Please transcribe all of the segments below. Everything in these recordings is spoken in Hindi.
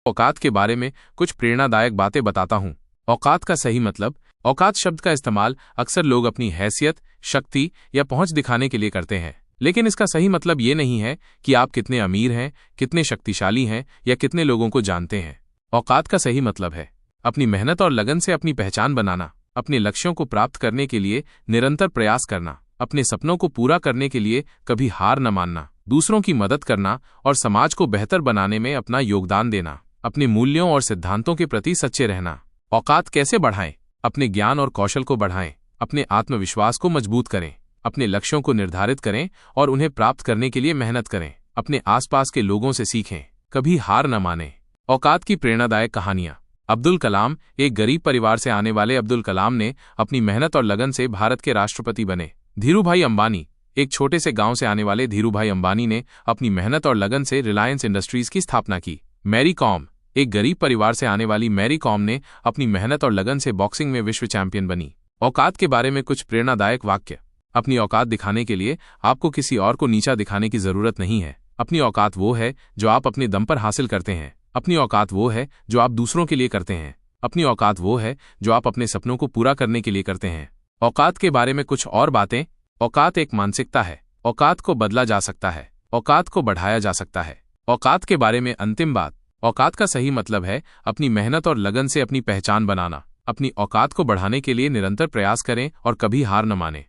औकात के बारे में कुछ प्रेरणादायक बातें बताता हूँ। औकात का सही मतलब। औकात शब्द का इस्तेमाल अक्सर लोग अपनी हैसियत, शक्ति या पहुंच दिखाने के लिए करते हैं, लेकिन इसका सही मतलब ये नहीं है कि आप कितने अमीर हैं, कितने शक्तिशाली हैं या कितने लोगों को जानते हैं। औकात का सही मतलब है अपनी मेहनत और लगन से अपनी पहचान बनाना, अपने लक्ष्यों को प्राप्त करने के लिए निरंतर प्रयास करना, अपने सपनों को पूरा करने के लिए कभी हार न मानना, दूसरों की मदद करना और समाज को बेहतर बनाने में अपना योगदान देना, अपने मूल्यों और सिद्धांतों के प्रति सच्चे रहना। औकात कैसे बढ़ाएं? अपने ज्ञान और कौशल को बढ़ाएं, अपने आत्मविश्वास को मजबूत करें, अपने लक्ष्यों को निर्धारित करें और उन्हें प्राप्त करने के लिए मेहनत करें, अपने आसपास के लोगों से सीखें, कभी हार न मानें। औकात की प्रेरणादायक कहानियां। अब्दुल कलाम। एक गरीब परिवार से आने वाले अब्दुल कलाम ने अपनी मेहनत और लगन से भारत के राष्ट्रपति बने। धीरूभाई अंबानी। एक छोटे से गांव से आने वाले धीरूभाई अंबानी ने अपनी मेहनत और लगन से रिलायंस इंडस्ट्रीज की स्थापना की। मैरी कॉम। एक गरीब परिवार से आने वाली मैरी कॉम ने अपनी मेहनत और लगन से बॉक्सिंग में विश्व चैंपियन बनी। औकात के बारे में कुछ प्रेरणादायक वाक्य। अपनी औकात दिखाने के लिए आपको किसी और को नीचा दिखाने की जरूरत नहीं है। अपनी औकात वो है जो आप अपने दम पर हासिल करते हैं। अपनी औकात वो है जो आप दूसरों के लिए करते हैं। अपनी औकात वो है जो आप अपने सपनों को पूरा करने के लिए करते हैं। औकात के बारे में कुछ और बातें। औकात एक मानसिकता है। औकात को बदला जा सकता है, औकात को बढ़ाया जा सकता है। औकात के बारे में अंतिम बात। औकात का सही मतलब है अपनी मेहनत और लगन से अपनी पहचान बनाना। अपनी औकात को बढ़ाने के लिए निरंतर प्रयास करें और कभी हार न मानें।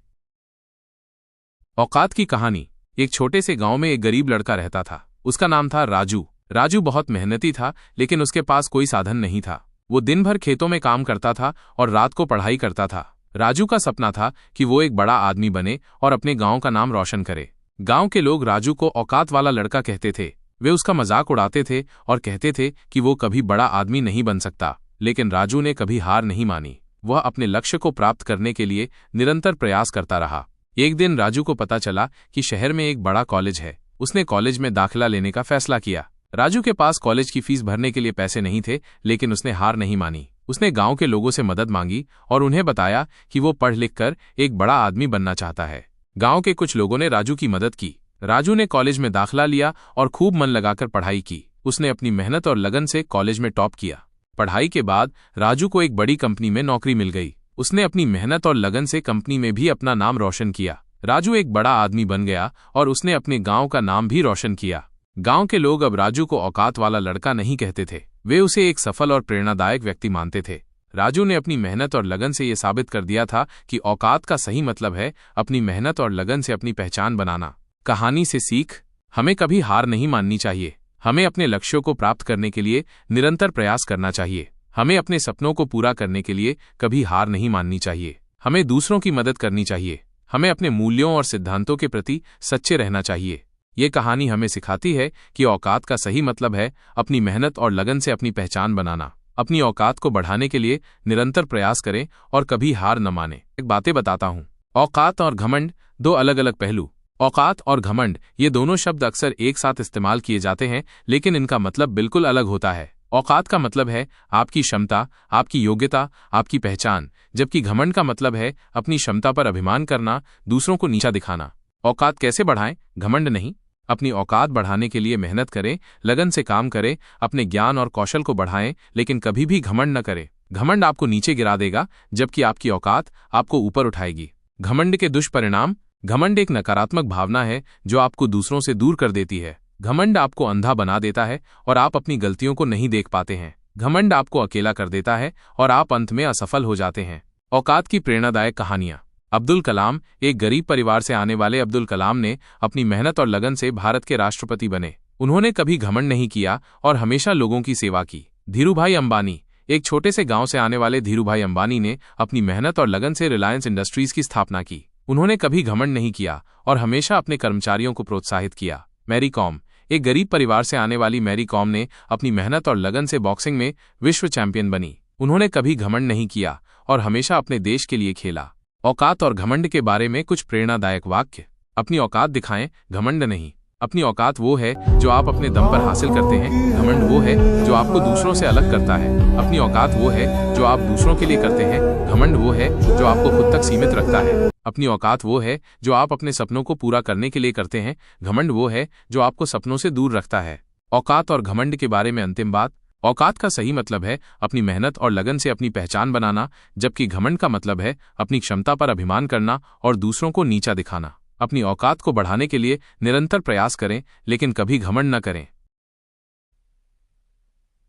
औकात की कहानी। एक छोटे से गांव में एक गरीब लड़का रहता था। उसका नाम था राजू। राजू बहुत मेहनती था, लेकिन उसके पास कोई साधन नहीं था। वो दिन भर खेतों में काम करता था और रात को पढ़ाई करता था। राजू का सपना था कि वो एक बड़ा आदमी बने और अपने गांव का नाम रोशन करे। गांव के लोग राजू को औकात वाला लड़का कहते थे। वे उसका मजाक उड़ाते थे और कहते थे कि वो कभी बड़ा आदमी नहीं बन सकता, लेकिन राजू ने कभी हार नहीं मानी। वह अपने लक्ष्य को प्राप्त करने के लिए निरंतर प्रयास करता रहा। एक दिन राजू को पता चला कि शहर में एक बड़ा कॉलेज है। उसने कॉलेज में दाखिला लेने का फैसला किया। राजू के पास कॉलेज की फीस भरने के लिए पैसे नहीं थे, लेकिन उसने हार नहीं मानी। उसने गांव के लोगों से मदद मांगी और उन्हें बताया कि वो पढ़ लिख कर एक बड़ा आदमी बनना चाहता है। गांव के कुछ लोगों ने राजू की मदद की। राजू ने कॉलेज में दाखिला लिया और खूब मन लगाकर पढ़ाई की। उसने अपनी मेहनत और लगन से कॉलेज में टॉप किया। पढ़ाई के बाद राजू को एक बड़ी कंपनी में नौकरी मिल गई। उसने अपनी मेहनत और लगन से कंपनी में भी अपना नाम रोशन किया। राजू एक बड़ा आदमी बन गया और उसने अपने गांव का नाम भी रोशन किया। गांव के लोग अब राजू को औकात वाला लड़का नहीं कहते थे, वे उसे एक सफल और प्रेरणादायक व्यक्ति मानते थे। राजू ने अपनी मेहनत और लगन से ये साबित कर दिया था कि औकात का सही मतलब है अपनी मेहनत और लगन से अपनी पहचान बनाना। कहानी से सीख। हमें कभी हार नहीं माननी चाहिए। हमें अपने लक्ष्यों को प्राप्त करने के लिए निरंतर प्रयास करना चाहिए। हमें अपने सपनों को पूरा करने के लिए कभी हार नहीं माननी चाहिए। हमें दूसरों की मदद करनी चाहिए। हमें अपने मूल्यों और सिद्धांतों के प्रति सच्चे रहना चाहिए। ये कहानी हमें सिखाती है कि औकात का सही मतलब है अपनी मेहनत और लगन से अपनी पहचान बनाना। अपनी औकात को बढ़ाने के लिए निरंतर प्रयास करें और कभी हार न मानें। एक बातें बताता हूँ। औकात और घमंड दो अलग अलग पहलू। औकात और घमंड ये दोनों शब्द अक्सर एक साथ इस्तेमाल किए जाते हैं, लेकिन इनका मतलब बिल्कुल अलग होता है। औकात का मतलब है आपकी क्षमता, आपकी योग्यता, आपकी पहचान, जबकि घमंड का मतलब है अपनी क्षमता पर अभिमान करना, दूसरों को नीचा दिखाना। औकात कैसे बढ़ाएं? घमंड नहीं। अपनी औकात बढ़ाने के लिए मेहनत करें, लगन से काम करें, अपने ज्ञान और कौशल को बढ़ाएं, लेकिन कभी भी घमंड न करें। घमंड आपको नीचे गिरा देगा, जबकि आपकी औकात आपको ऊपर उठाएगी। घमंड के दुष्परिणाम। घमंड एक नकारात्मक भावना है जो आपको दूसरों से दूर कर देती है। घमंड आपको अंधा बना देता है और आप अपनी गलतियों को नहीं देख पाते हैं। घमंड आपको अकेला कर देता है और आप अंत में असफल हो जाते हैं। औकात की प्रेरणादायक कहानियां। अब्दुल कलाम। एक गरीब परिवार से आने वाले अब्दुल कलाम ने अपनी मेहनत और लगन से भारत के राष्ट्रपति बने। उन्होंने कभी घमंड नहीं किया और हमेशा लोगों की सेवा की। धीरूभाई अंबानी। एक छोटे से गांव से आने वाले धीरूभाई अंबानी ने अपनी मेहनत और लगन से रिलायंस इंडस्ट्रीज की स्थापना की। उन्होंने कभी घमंड नहीं किया और हमेशा अपने कर्मचारियों को प्रोत्साहित किया। मैरी कॉम। एक गरीब परिवार से आने वाली मैरी कॉम ने अपनी मेहनत और लगन से बॉक्सिंग में विश्व चैंपियन बनी। उन्होंने कभी घमंड नहीं किया और हमेशा अपने देश के लिए खेला। औकात और घमंड के बारे में कुछ प्रेरणादायक वाक्य। अपनी औकात दिखाएं, घमंड नहीं। अपनी औकात वो है जो आप अपने दम पर हासिल करते हैं। घमंड वो है जो आपको दूसरों से अलग करता है। अपनी औकात वो है जो आप दूसरों के लिए करते हैं। घमंड वो है जो आपको खुद तक सीमित रखता है। अपनी औकात वो है जो आप अपने सपनों को पूरा करने के लिए करते हैं। घमंड वो है जो आपको सपनों से दूर रखता है। औकात और घमंड के बारे में अंतिम बात। औकात का सही मतलब है अपनी मेहनत और लगन से अपनी पहचान बनाना, जबकि घमंड का मतलब है अपनी क्षमता पर अभिमान करना और दूसरों को नीचा दिखाना। अपनी औकात को बढ़ाने के लिए निरंतर प्रयास करें, लेकिन कभी घमंड न करें।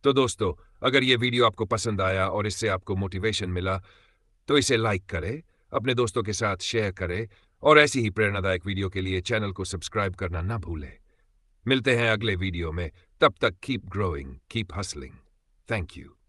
तो दोस्तों, अगर ये वीडियो आपको पसंद आया और इससे आपको मोटिवेशन मिला, तो इसे लाइक करें, अपने दोस्तों के साथ शेयर करें और ऐसी ही प्रेरणादायक वीडियो के लिए चैनल को सब्सक्राइब करना ना भूलें। मिलते हैं अगले वीडियो में। तब तक keep growing, keep hustling. Thank you.